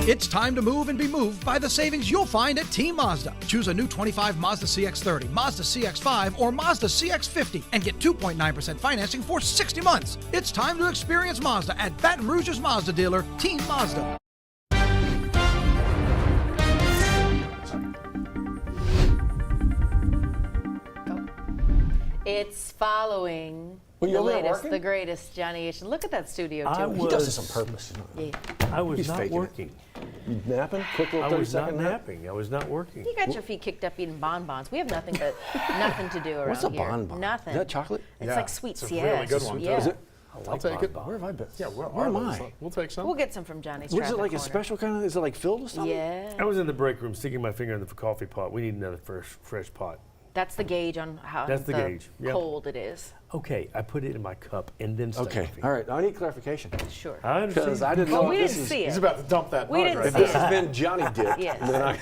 It's time to move and be moved by the savings you'll find at Team Mazda. Choose a new 25 Mazda CX-30, Mazda CX-5, or Mazda CX-50 and get 2.9% financing for 60 months. It's time to experience Mazda at Baton Rouge's Mazda dealer, Team Mazda. It's following the latest, the greatest, Johnny Asian. Look at that studio, too. He does this on purpose. Yeah. I was not working. You napping? Quick little 30-second nap? I was not napping. I was not working. You got your feet kicked up eating bonbons. We have nothing to do around What's a here. bonbon? Nothing. Is that chocolate? It's like sweets, it's a really good one. Yeah. Is it? I'll take it. Where have I been? Yeah, where am I? We'll take some. We'll get some from Johnny's What is it, Traffic like a Corner. special kind of, is it like filled with something? Yeah. I was in the break room sticking my finger in the coffee pot. We need another fresh pot. That's the gauge on how gauge. Yep. cold it is. Okay, I put it in my cup and then stuck my finger. All right. I need clarification. Sure. I understand. Because I didn't know we this didn't is. see He's it. about to dump that We mug didn't right see now. This has been Johnny dipped. Yes. Then I,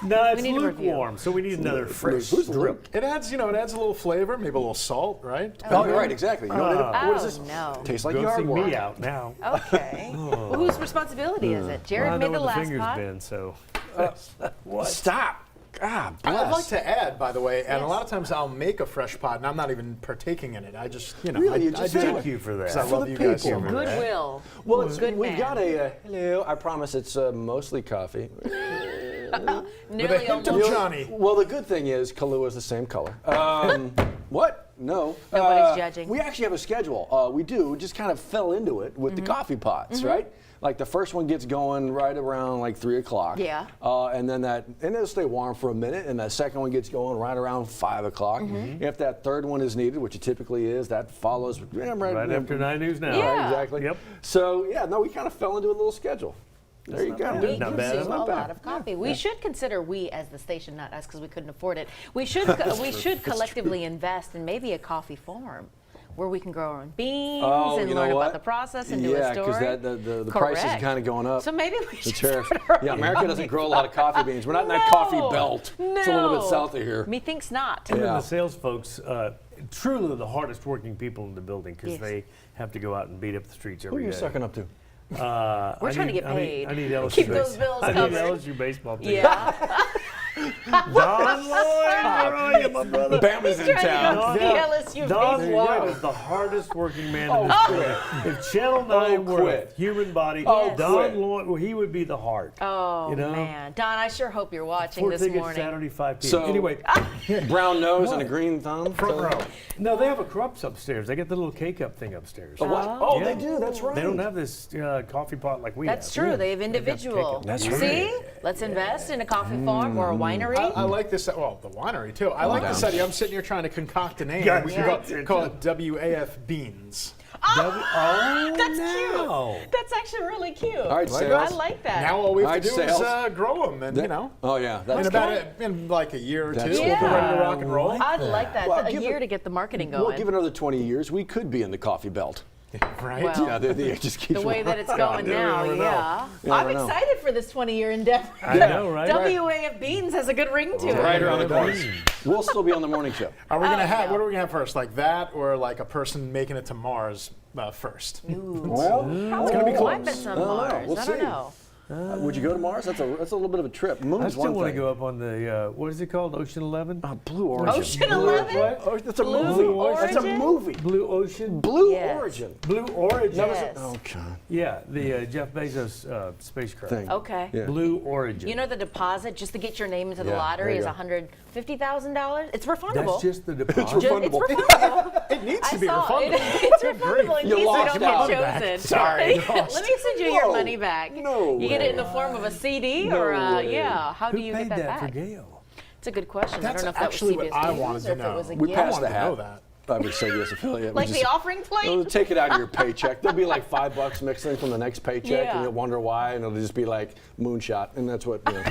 No, it's need a review. lukewarm, so we need another fresh Who's drip. It adds, it adds a little flavor, maybe a little salt, right? oh, you're right, exactly. You know what is this? No. Tastes like Go see yard work. me out now. Okay. Well, whose responsibility is it? Jared I know made where the the last finger's pot. been, so. Stop. God bless. I'd like to add, by the way, and Yes. a lot of times I'll make a fresh pot, and I'm not even partaking in it. I just, Really? You just I do thank it you for that. 'cause I For love the you guys people. here. Goodwill. Well, Good we've man. got a hello. I promise it's mostly coffee. With a Nearly hint of almost. Johnny. Well, the good thing is Kahlua is the same color. What? No. Nobody's judging. We actually have a schedule. We do. We just kind of fell into it with the coffee pots, right? Like the first one gets going right around like 3 o'clock. Yeah. And then it'll stay warm for a minute, and that second one gets going right around 5 o'clock. If that third one is needed, which it typically is, that follows Right after 9 News Now. Yeah. Right, exactly. Yep. So yeah, no, we kind of fell into a little schedule. There you go. We Not bad. consume a Not bad. lot of coffee. We should consider, we as the station, not us because we couldn't afford it, we should collectively invest in maybe a coffee farm where we can grow our own beans and you learn know about what? the process and do a Yeah, story. because the price is Correct. kind of going up. So maybe we The should tariffs. start our Yeah, own America doesn't coffee grow a lot of coffee beans. We're not in that No. coffee belt. It's a little bit No. south of here. Methinks not. Even Yeah. the sales folks, truly the hardest working people in the building because Yes. they have to go out and beat up the streets Who are every you day. sucking up to? We're trying to get paid. I need LSU Keep those bills I need covered. LSU baseball team. Yeah. Don Lloyd, where are you, my brother? Bama's in Trying to town. go see LSU Don baseball. Lloyd is the hardest working man in this building. If Channel 9 were a quit. human body, Oh, Don quit. Lloyd, well, he would be the heart. Oh, You know? man. Don, I sure hope you're watching Four this tickets morning. Saturday, 5 p.m. So- anyway, Brown nose and a green thumb. Front row. no, they have a Krups upstairs. They get the little K-cup thing upstairs. What? Oh, Yeah. they do. That's right. They don't have this coffee pot like we have. That's true. They have They've got the individual. K-cup. That's right. See? Let's invest in a coffee farm or a winery. I like this. Well, the winery too. I like this idea. I'm sitting here trying to concoct a name. Yeah, We can yeah. call it WAF Beans. That's no. cute. That's actually really cute. All right, Like sales. I like that. Now all we have All right, to do sales. is grow them, and Oh yeah, in that's about in like a year or two, That's we'll be good. ready to rock and roll. I'd like that. Well, a give year it- to get the marketing going. We'll give it another 20 years. We could be in the coffee belt. Right? Well, Yeah, it just keeps the way that it's going you now, never know. yeah. You I'm never know. excited for this 20-year endeavor. I know, right? WAF Beans has a good ring to it. right around the corner. We'll still be on the morning show. Are we gonna have? no. What are we gonna have first? Like that, or like a person making it to Mars first? Well, It's gonna be I close. bet some I don't know. Mars. We'll I don't see. know. Would you go to Mars? That's a little bit of a trip. Moon's I still one want to thing. go up on the, what is it called, Ocean 11? Blue Origin. Ocean 11? Oh, that's a Blue movie. That's a Origin? movie. Blue Ocean? Blue Yes. Origin. Blue Origin. Yes. Oh God. Yeah, the Jeff Bezos spacecraft. Thing. Okay. Yeah. Blue Origin. You know the deposit just to get your name into the Yeah, lottery there is you go. $150,000? It's refundable. That's just the deposit. It's refundable. It needs I to be saw refundable. It's refundable in You case you lost don't out. get chosen. Sorry. Let me send you your Whoa. money back. No You get it in way. the form of a CD No or way. yeah. How do Who you paid get that that for back? Gail? It's a good question. That's I don't know if actually that was what CBS I News wanted to or if know. it was a We gift. passed the wanted to know hat. that. I would say yes, affiliate. Like We the offering plate? They'll take it out of your paycheck. There'll be like $5 mixing from the next paycheck, Yeah. and you'll wonder why, and it'll just be like moonshot, and that's what. You know.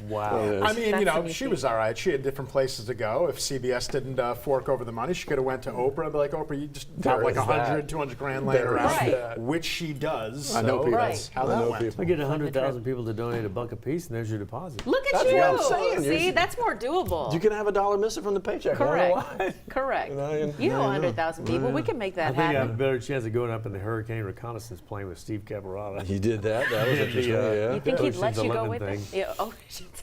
Wow. I mean, That's she amazing. was all right. She had different places to go. If CBS didn't fork over the money, she could have went to Oprah and be like, Oprah, you just have like is that. 100, 200 grand laying There is around, that. which she does. I know so people. that's how I that know went. people. I get 100,000 people to donate a buck a piece, and there's your deposit. Look at That's you. what I'm saying. See, You're- that's more doable. You can have $1 missing from the paycheck. I don't know why. Correct. Correct. Now You know know. 100,000 people. We can make I that think I have a happen. better chance of going up in the hurricane reconnaissance plane with Steve Caparata. He did that. That was Yeah, interesting. the, Yeah. You think he'd let Ocean's you go 11 with it? thing. Yeah, Ocean's.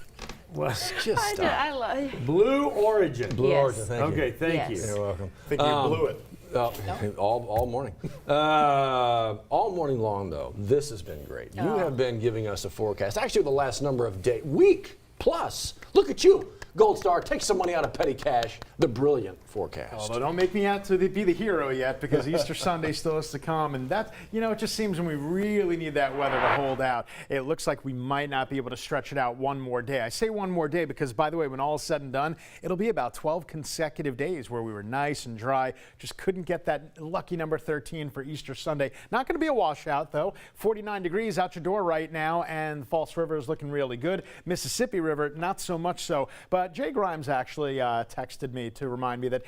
Well, Just stop. I love. Blue Origin. Blue Yes. Origin, thank you. Okay, thank Yes. you. You're welcome. I think you blew it. All morning. All morning long, though, this has been great. You have been giving us a forecast. Actually, the last number of days, week plus. Look at you. Gold Star, take some money out of petty cash. The brilliant forecast. Although don't make me out to be the hero yet, because Easter Sunday still has to come, and that, it just seems when we really need that weather to hold out, it looks like we might not be able to stretch it out one more day. I say one more day because, by the way, when all is said and done, it'll be about 12 consecutive days where we were nice and dry, just couldn't get that lucky number 13 for Easter Sunday. Not going to be a washout, though. 49 degrees out your door right now, and False River is looking really good. Mississippi River, not so much so, but Jay Grimes actually texted me to remind me that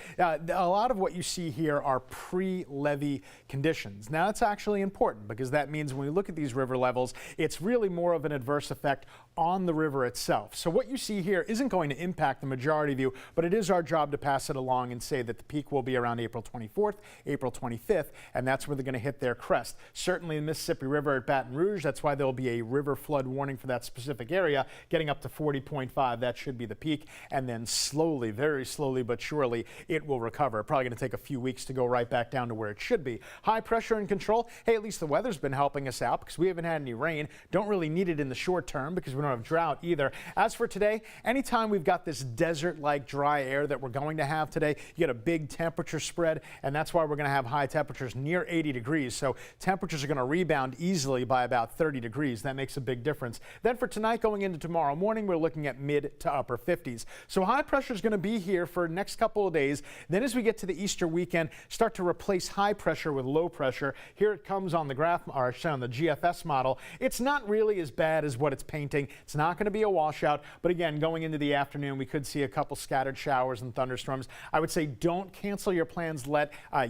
a lot of what you see here are pre-levee conditions. Now, that's actually important because that means when we look at these river levels, it's really more of an adverse effect on the river itself. So what you see here isn't going to impact the majority of you, but it is our job to pass it along and say that the peak will be around April 24th, April 25th, and that's where they're going to hit their crest. Certainly the Mississippi River at Baton Rouge, that's why there'll be a river flood warning for that specific area, getting up to 40.5. That should be the peak, and then slowly, very slowly but surely, it will recover. Probably going to take a few weeks to go right back down to where it should be. High pressure and control. Hey, at least the weather's been helping us out because we haven't had any rain. Don't really need it in the short term because we don't have drought either. As for today, anytime we've got this desert-like dry air that we're going to have today, you get a big temperature spread, and that's why we're going to have high temperatures near 80 degrees. So temperatures are going to rebound easily by about 30 degrees. That makes a big difference. Then for tonight going into tomorrow morning, we're looking at mid to upper 50s. So high pressure is going to be here for the next couple of days. Then as we get to the Easter weekend, start to replace high pressure with low pressure. Here it comes on the graph, or on the GFS model. It's not really as bad as what it's painting. It's not going to be a washout, but again, going into the afternoon, we could see a couple scattered showers and thunderstorms. I would say don't cancel your plans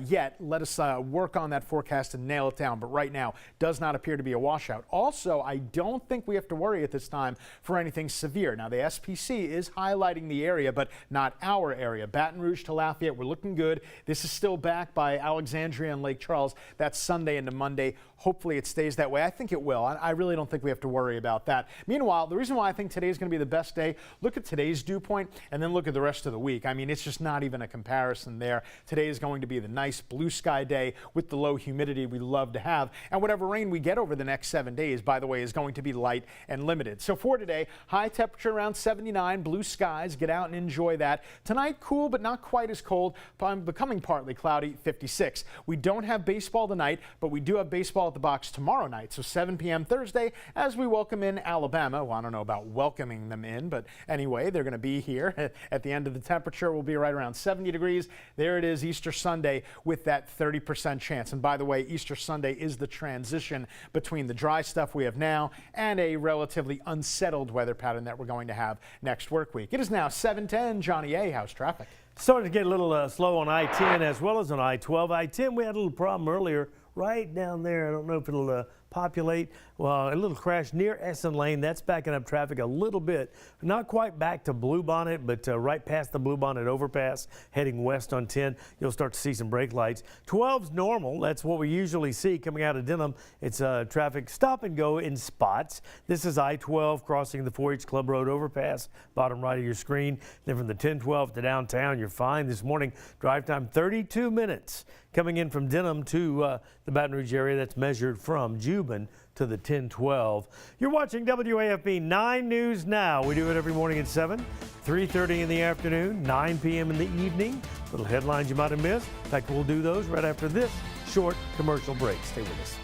yet. Let us work on that forecast and nail it down, but right now does not appear to be a washout. Also, I don't think we have to worry at this time for anything severe. Now, the SPC is highlighting the area, but not our area. Baton Rouge to Lafayette, we're looking good. This is still backed by Alexandria and Lake Charles. That's Sunday into Monday. Hopefully it stays that way. I think it will. I really don't think we have to worry about that. Meanwhile, the reason why I think today is going to be the best day, look at today's dew point and then look at the rest of the week. I mean, it's just not even a comparison there. Today is going to be the nice blue sky day with the low humidity we love to have. And whatever rain we get over the next 7 days, by the way, is going to be light and limited. So for today, high temperature around 79, blue skies. Get out and enjoy that. Tonight, cool but not quite as cold, becoming partly cloudy, 56. We don't have baseball tonight, but we do have baseball at the box tomorrow night. So 7 p.m. Thursday as we welcome in Alabama. Well, I don't know about welcoming them in, but anyway, they're going to be here. At the end of the temperature will be right around 70 degrees. There it is, Easter Sunday with that 30% chance. And by the way, Easter Sunday is the transition between the dry stuff we have now and a relatively unsettled weather pattern that we're going to have next work week. It is now 7:10. Johnny A. How's traffic? Starting to get a little slow on I-10 as well as on I-12. I-10, we had a little problem earlier right down there. I don't know if it'll populate. Well, a little crash near Essen Lane. That's backing up traffic a little bit. Not quite back to Bluebonnet, but right past the Bluebonnet overpass, heading west on 10. You'll start to see some brake lights. 12's normal. That's what we usually see coming out of Denham. It's traffic stop and go in spots. This is I-12 crossing the 4-H Club Road overpass, bottom right of your screen. Then from the 1012 to downtown, you're fine. This morning, drive time 32 minutes. Coming in from Denham to the Baton Rouge area, that's measured from Juban to the 1012. You're watching WAFB 9 News Now. We do it every morning at 7, 3:30 in the afternoon, 9 p.m. in the evening. Little headlines you might have missed. In fact, we'll do those right after this short commercial break. Stay with us.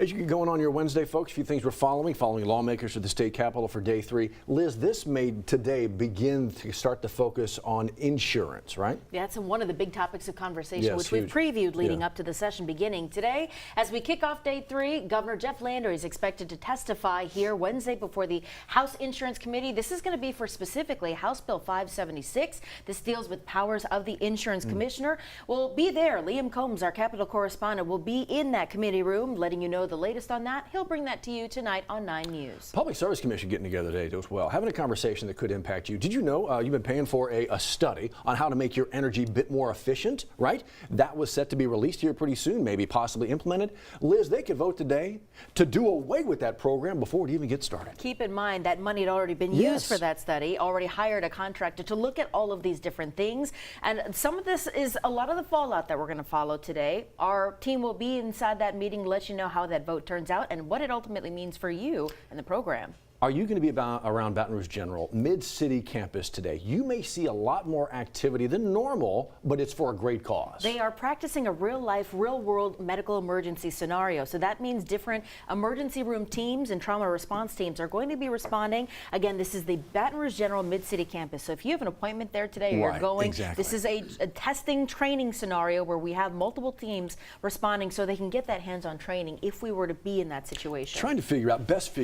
As you get going on your Wednesday, folks, a few things we're following lawmakers to the state capitol for day 3. Liz, this made today begin to start to focus on insurance, right? Yeah, it's one of the big topics of conversation, Yes, which huge. we've previewed leading Yeah. up to the session beginning today. As we kick off day 3, Governor Jeff Landry is expected to testify here Wednesday before the House Insurance Committee. This is going to be for specifically House Bill 576. This deals with powers of the insurance commissioner. We'll be there. Liam Combs, our Capitol correspondent, will be in that committee room, letting you know the latest on that. He'll bring that to you tonight on 9 News. Public Service Commission getting together today as well, having a conversation that could impact you. Did you know you've been paying for a study on how to make your energy a bit more efficient, right? That was set to be released here pretty soon, maybe possibly implemented. Liz, they could vote today to do away with that program before it even gets started. Keep in mind that money had already been Yes. used for that study, already hired a contractor to look at all of these different things. And some of this is a lot of the fallout that we're going to follow today. Our team will be inside that meeting to let you know how that vote turns out and what it ultimately means for you and the program. Are you going to be around Baton Rouge General Mid-City campus today? You may see a lot more activity than normal, but it's for a great cause. They are practicing a real-life, real-world medical emergency scenario. So that means different emergency room teams and trauma response teams are going to be responding. Again, this is the Baton Rouge General Mid-City campus. So if you have an appointment there today or Right, you're going, exactly. this is a testing training scenario where we have multiple teams responding so they can get that hands-on training if we were to be in that situation. Trying to figure out, best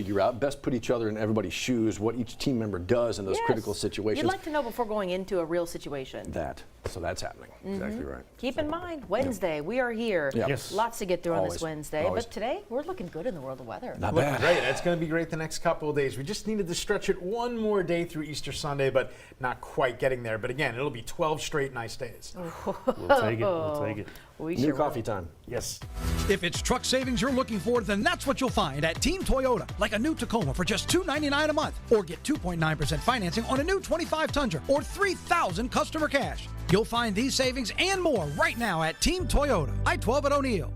put each other in everybody's shoes, what each team member does in those Yes. critical situations. You'd like to know before going into a real situation. So that's happening. Exactly right. Keep in mind, Wednesday, we are here. Yeah. Yes. Lots to get through on Always. this Wednesday. Always. But today, we're looking good in the world of weather. Not Looking bad. great. It's going to be great the next couple of days. We just needed to stretch it one more day through Easter Sunday, but not quite getting there. But again, it'll be 12 straight nice days. We'll take it. We'll take it. We New sure coffee will. time. Yes. If it's truck savings you're looking for, then that's what you'll find at Team Toyota, like a new Tacoma for just $299 a month, or get 2.9% financing on a new 25 Tundra, or $3,000 customer cash. You'll find these savings and more right now at Team Toyota, I-12 at O'Neill.